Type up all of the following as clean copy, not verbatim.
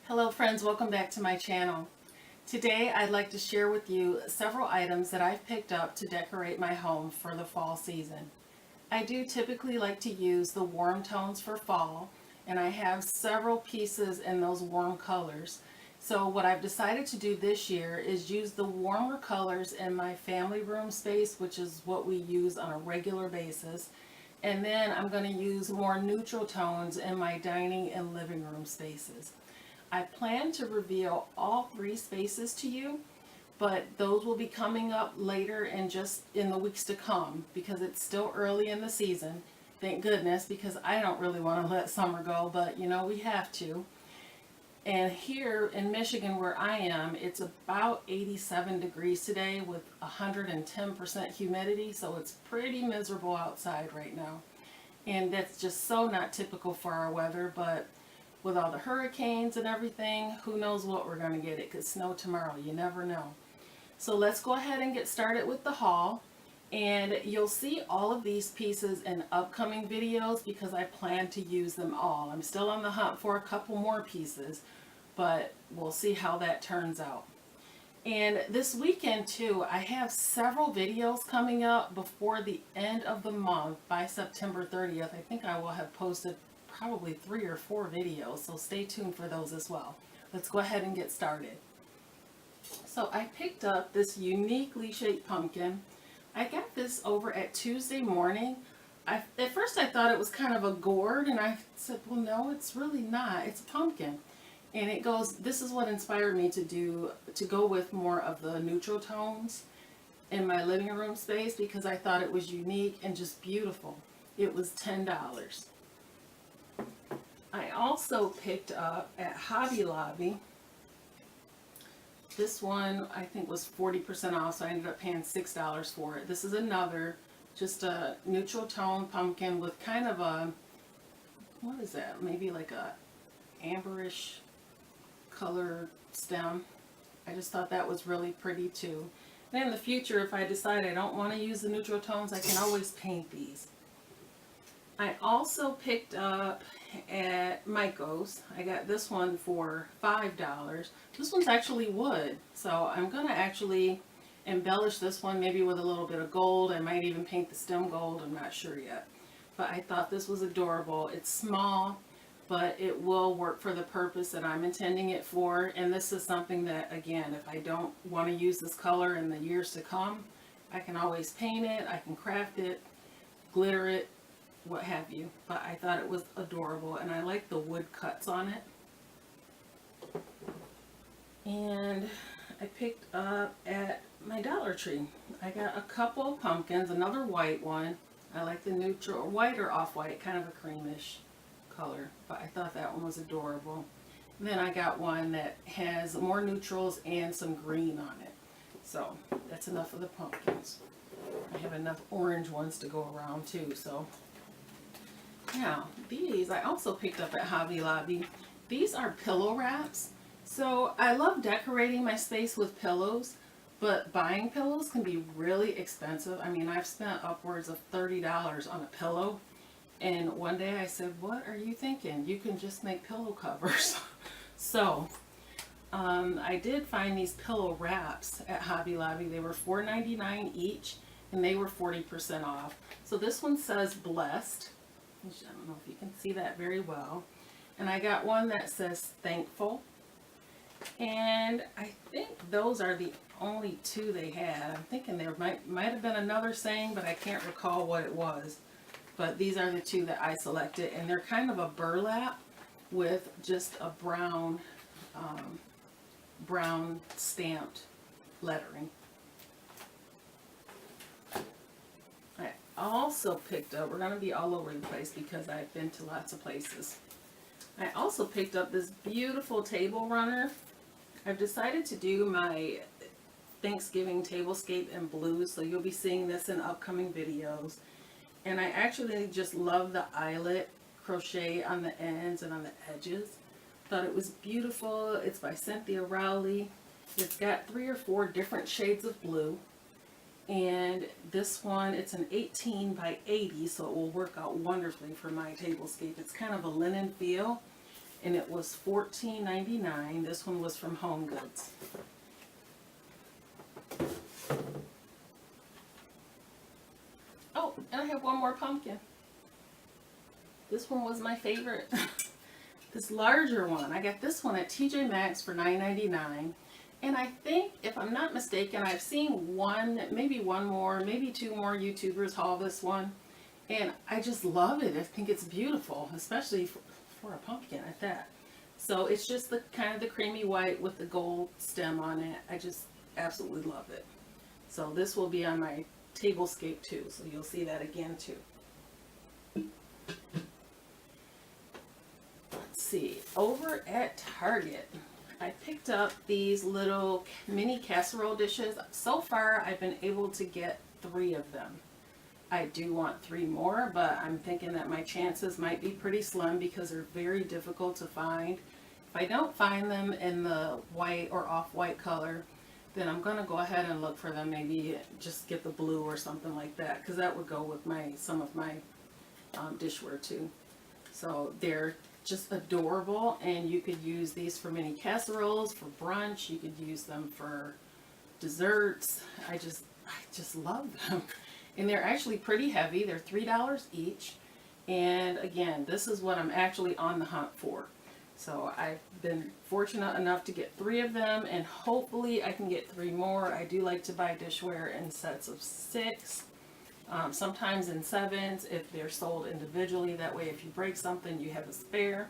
Hello friends, welcome back to my channel. Today I'd like to share with you several items that I've picked up to decorate my home for the fall season. I do typically like to use the warm tones for fall, and I have several pieces in those warm colors. So what I've decided to do this year is use the warmer colors in my family room space, which is what we use on a regular basis. And then I'm going to use more neutral tones in my dining and living room spaces. I plan to reveal all three spaces to you, but those will be coming up later and just in the weeks to come because it's still early in the season. Thank goodness, because I don't really want to let summer go, but you know, we have to. And here in Michigan where I am, it's about 87 degrees today with 110% humidity, so it's pretty miserable outside right now. And that's just so not typical for our weather, but with all the hurricanes and everything, who knows what we're going to get. It could snow tomorrow, you never know. So let's go ahead and get started with the haul. And you'll see all of these pieces in upcoming videos because I plan to use them all. I'm still on the hunt for a couple more pieces, but we'll see how that turns out. And this weekend too, I have several videos coming up before the end of the month. By September 30th, I think I will have posted probably 3 or 4 videos, so stay tuned for those as well. Let's go ahead and get started. So I picked up this uniquely shaped pumpkin. I got this over at Tuesday Morning. At first I thought it was kind of a gourd, and I said, well, no, it's really not. It's a pumpkin. And it goes, this is what inspired me to go with more of the neutral tones in my living room space because I thought it was unique and just beautiful. It was $10. I also picked up at Hobby Lobby. This one I think was 40% off, so I ended up paying $6 for it. This is another, just a neutral tone pumpkin with kind of a, what is that? Maybe like a amberish color stem. I just thought that was really pretty too. And in the future, if I decide I don't want to use the neutral tones, I can always paint these. I also picked up at Michael's. I got this one for $5. This one's actually wood, so I'm going to actually embellish this one maybe with a little bit of gold. I might even paint the stem gold, I'm not sure yet. But I thought this was adorable. It's small, but it will work for the purpose that I'm intending it for. And this is something that, again, if I don't want to use this color in the years to come, I can always paint it, I can craft it, glitter it, what have you. But I thought it was adorable, and I like the wood cuts on it. And I picked up at my Dollar Tree. I got a couple of pumpkins, another white one. I like the neutral, white or off-white, kind of a creamish color, but I thought that one was adorable. And then I got one that has more neutrals and some green on it. So that's enough of the pumpkins. I have enough orange ones to go around too, so. Now, these I also picked up at Hobby Lobby. These are pillow wraps. So I love decorating my space with pillows, but buying pillows can be really expensive. I mean, I've spent upwards of $30 on a pillow. And one day I said, what are you thinking? You can just make pillow covers. So I did find these pillow wraps at Hobby Lobby. They were $4.99 each, and they were 40% off. So this one says blessed. I don't know if you can see that very well. And I got one that says thankful. And I think those are the only two they had. I'm thinking there might have been another saying, but I can't recall what it was. But these are the two that I selected, and they're kind of a burlap with just a brown stamped lettering. I also picked up, we're going to be all over the place because I've been to lots of places. I also picked up this beautiful table runner. I've decided to do my Thanksgiving tablescape in blue, so you'll be seeing this in upcoming videos. And I actually just love the eyelet crochet on the ends and on the edges. Thought it was beautiful. It's by Cynthia Rowley. It's got 3 or 4 different shades of blue. And this one, it's an 18 by 80, so it will work out wonderfully for my tablescape. It's kind of a linen feel. and it was $14.99. This one was from Home Goods. Oh, and I have one more pumpkin. This one was my favorite. This larger one. I got this one at TJ Maxx for $9.99. And I think, if I'm not mistaken, I've seen one, maybe one more, maybe two more YouTubers haul this one. And I just love it. I think it's beautiful, especially for a pumpkin at that. So it's just the kind of the creamy white with the gold stem on it. I just absolutely love it. So this will be on my tablescape too. So you'll see that again too. Let's see. Over at Target, I picked up these little mini casserole dishes. So far, I've been able to get 3 of them. I do want 3 more, but I'm thinking that my chances might be pretty slim because they're very difficult to find. If I don't find them in the white or off-white color, then I'm going to go ahead and look for them. Maybe just get the blue or something like that, because that would go with some of my dishware too. So they're just adorable, and you could use these for mini casseroles, for brunch. You could use them for desserts. I just love them. And they're actually pretty heavy. They're $3 each. And again, this is what I'm actually on the hunt for. So I've been fortunate enough to get 3 of them, and hopefully I can get 3 more. I do like to buy dishware in sets of 6. Sometimes in 7s if they're sold individually. That way if you break something, you have a spare.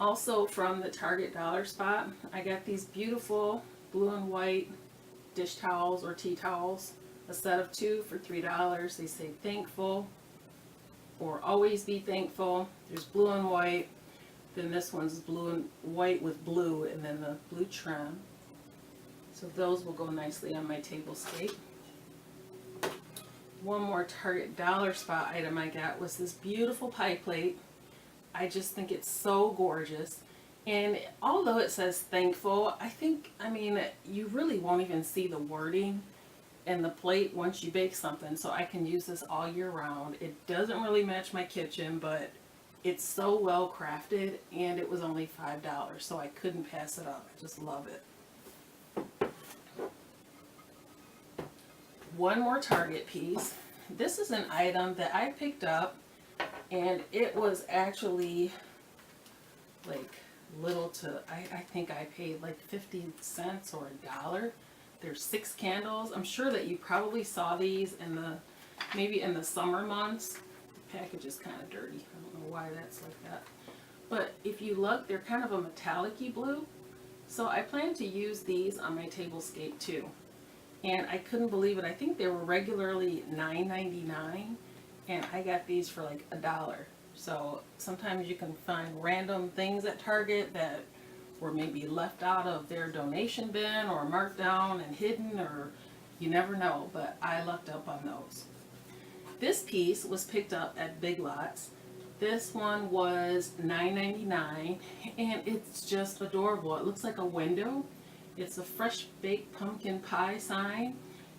Also from the Target Dollar Spot, I got these beautiful blue and white dish towels or tea towels. A set of 2 for $3. They say thankful or always be thankful. There's blue and white. Then this one's blue and white with blue, and then the blue trim. So those will go nicely on my tablescape. One more Target Dollar Spot item I got was this beautiful pie plate. I just think it's so gorgeous. And although it says thankful, I mean, you really won't even see the wording in the plate once you bake something. So I can use this all year round. It doesn't really match my kitchen, but it's so well crafted, and it was only $5. So I couldn't pass it up. I just love it. One more Target piece. This is an item that I picked up, and it was actually like little to, I think I paid like 50 cents or $1. There's 6 candles. I'm sure that you probably saw these in maybe in the summer months. The package is kind of dirty. I don't know why that's like that. But if you look, they're kind of a metallic-y blue. So I plan to use these on my tablescape too. And I couldn't believe it. I think they were regularly $9.99, and I got these for like $1. So sometimes you can find random things at Target that were maybe left out of their donation bin or marked down and hidden, or you never know, but I lucked up on those. This piece was picked up at Big Lots. This one was $9.99, and it's just adorable. It looks like a window. It's a fresh baked pumpkin pie sign,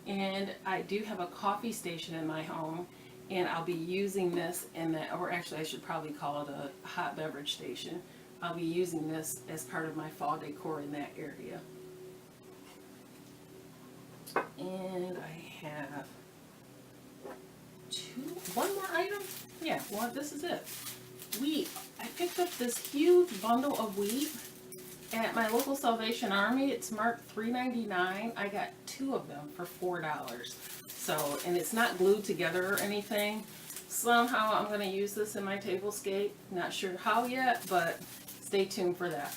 and I do have a coffee station in my home, and I'll be using this in that, or actually I should probably call it a hot beverage station. I'll be using this as part of my fall decor in that area. And I have one more item. Yeah, well, this is it. Wheat. I picked up this huge bundle of wheat at my local Salvation Army. It's marked $3.99. I got 2 of them for $4. So, and it's not glued together or anything. Somehow I'm going to use this in my tablescape. Not sure how yet, but stay tuned for that.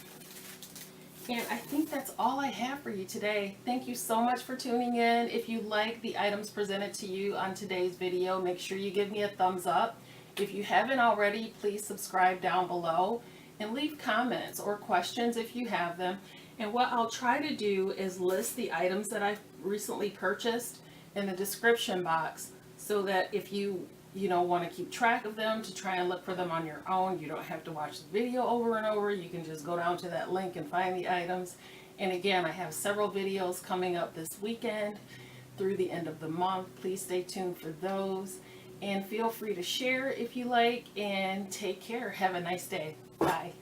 And I think that's all I have for you today. Thank you so much for tuning in. If you like the items presented to you on today's video, make sure you give me a thumbs up. If you haven't already, please subscribe down below and leave comments or questions if you have them. And what I'll try to do is list the items that I've recently purchased in the description box, so that if you want to keep track of them, to try and look for them on your own, you don't have to watch the video over and over. You can just go down to that link and find the items. And again, I have several videos coming up this weekend through the end of the month. Please stay tuned for those, and feel free to share if you like, and take care. Have a nice day. Bye.